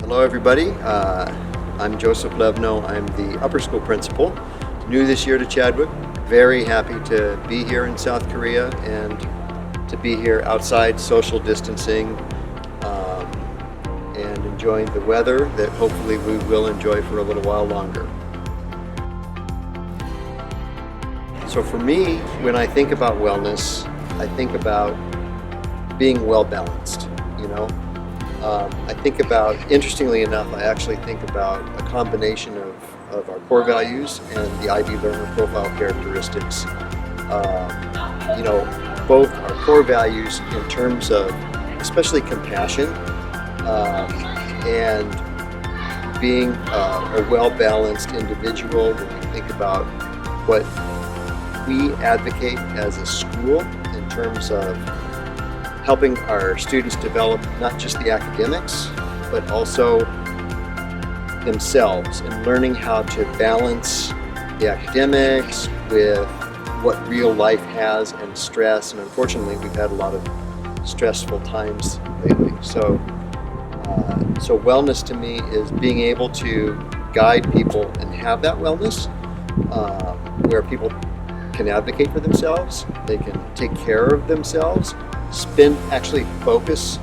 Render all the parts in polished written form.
Hello everybody, I'm Joseph Levno. I'm the upper school principal, new this year to Chadwick. Very happy to be here in South Korea and to be here outside social distancing and enjoying the weather that hopefully we will enjoy for a little while longer. So for me, when I think about wellness, I think about being well balanced, you know. I think about, interestingly enough, I actually think about a combination of our core values and the IB learner profile characteristics. Both our core values in terms of especially compassion and being a well-balanced individual. When we think about what we advocate as a school in terms of helping our students develop not just the academics, but also themselves and learning how to balance the academics with what real life has and stress. And unfortunately, we've had a lot of stressful times lately. So wellness to me is being able to guide people and have that wellness where people can advocate for themselves, they can take care of themselves, actually focus,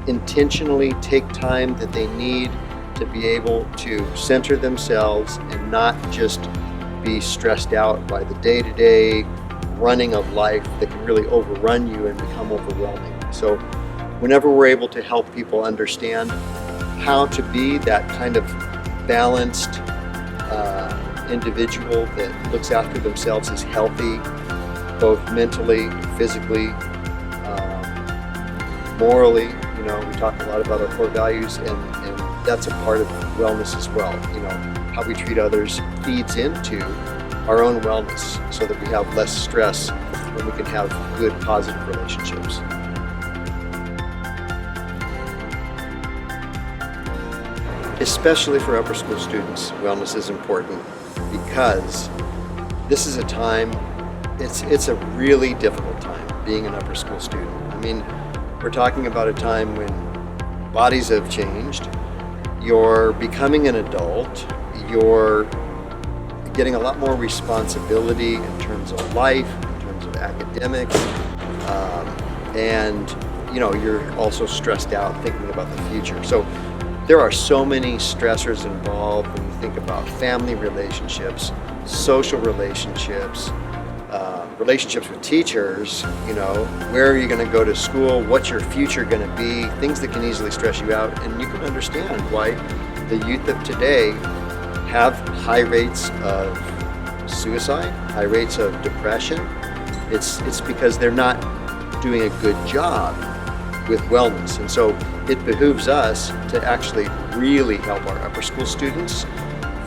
intentionally take time that they need to be able to center themselves and not just be stressed out by the day-to-day running of life that can really overrun you and become overwhelming. So whenever we're able to help people understand how to be that kind of balanced individual that looks after themselves, is healthy both mentally, physically, morally, we talk a lot about our core values, and that's a part of wellness as well. How we treat others feeds into our own wellness so that we have less stress and we can have good, positive relationships. Especially for upper school students, wellness is important because this is a time, it's a really difficult time being an upper school student. We're talking about a time when bodies have changed, you're becoming an adult, you're getting a lot more responsibility in terms of life, in terms of academics, and you're also stressed out thinking about the future. So there are so many stressors involved when you think about family relationships, social relationships, relationships with teachers, where are you going to go to school, what's your future going to be, things that can easily stress you out. And you can understand why the youth of today have high rates of suicide, high rates of depression. It's because they're not doing a good job with wellness. And so it behooves us to actually really help our upper school students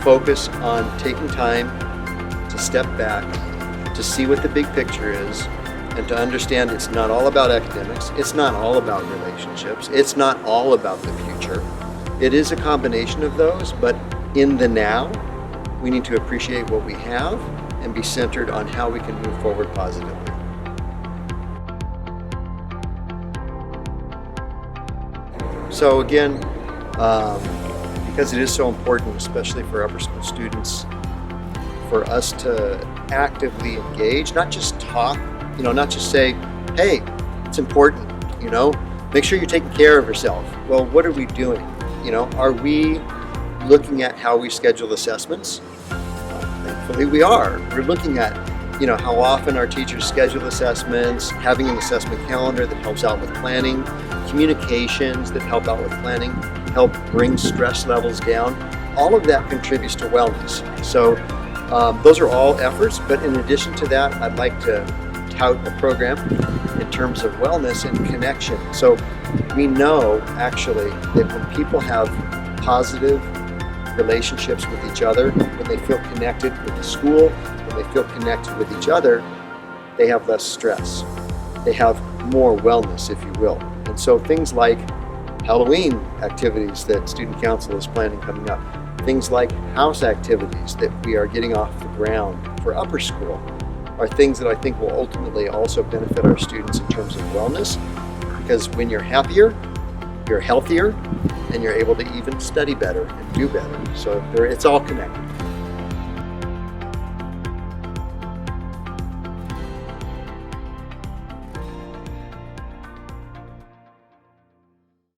focus on taking time to step back, to see what the big picture is, and to understand it's not all about academics, it's not all about relationships, it's not all about the future. It is a combination of those, but in the now, we need to appreciate what we have and be centered on how we can move forward positively. So again, because it is so important, especially for upper school students, for us to actively engage, not just talk, not just say, hey, it's important, make sure you're taking care of yourself. Well, what are we doing? Are we looking at how we schedule assessments? Thankfully we are. We're looking at, how often our teachers schedule assessments, having an assessment calendar that helps out with planning, communications that help out with planning, help bring stress levels down. All of that contributes to wellness. So those are all efforts, but in addition to that, I'd like to tout a program in terms of wellness and connection. So we know actually that when people have positive relationships with each other, when they feel connected with the school, when they feel connected with each other, they have less stress. They have more wellness, if you will. And so things like Halloween activities that Student Council is planning coming up, things like house activities that we are getting off the ground for upper school are things that I think will ultimately also benefit our students in terms of wellness, because when you're happier, you're healthier, and you're able to even study better and do better. So it's all connected.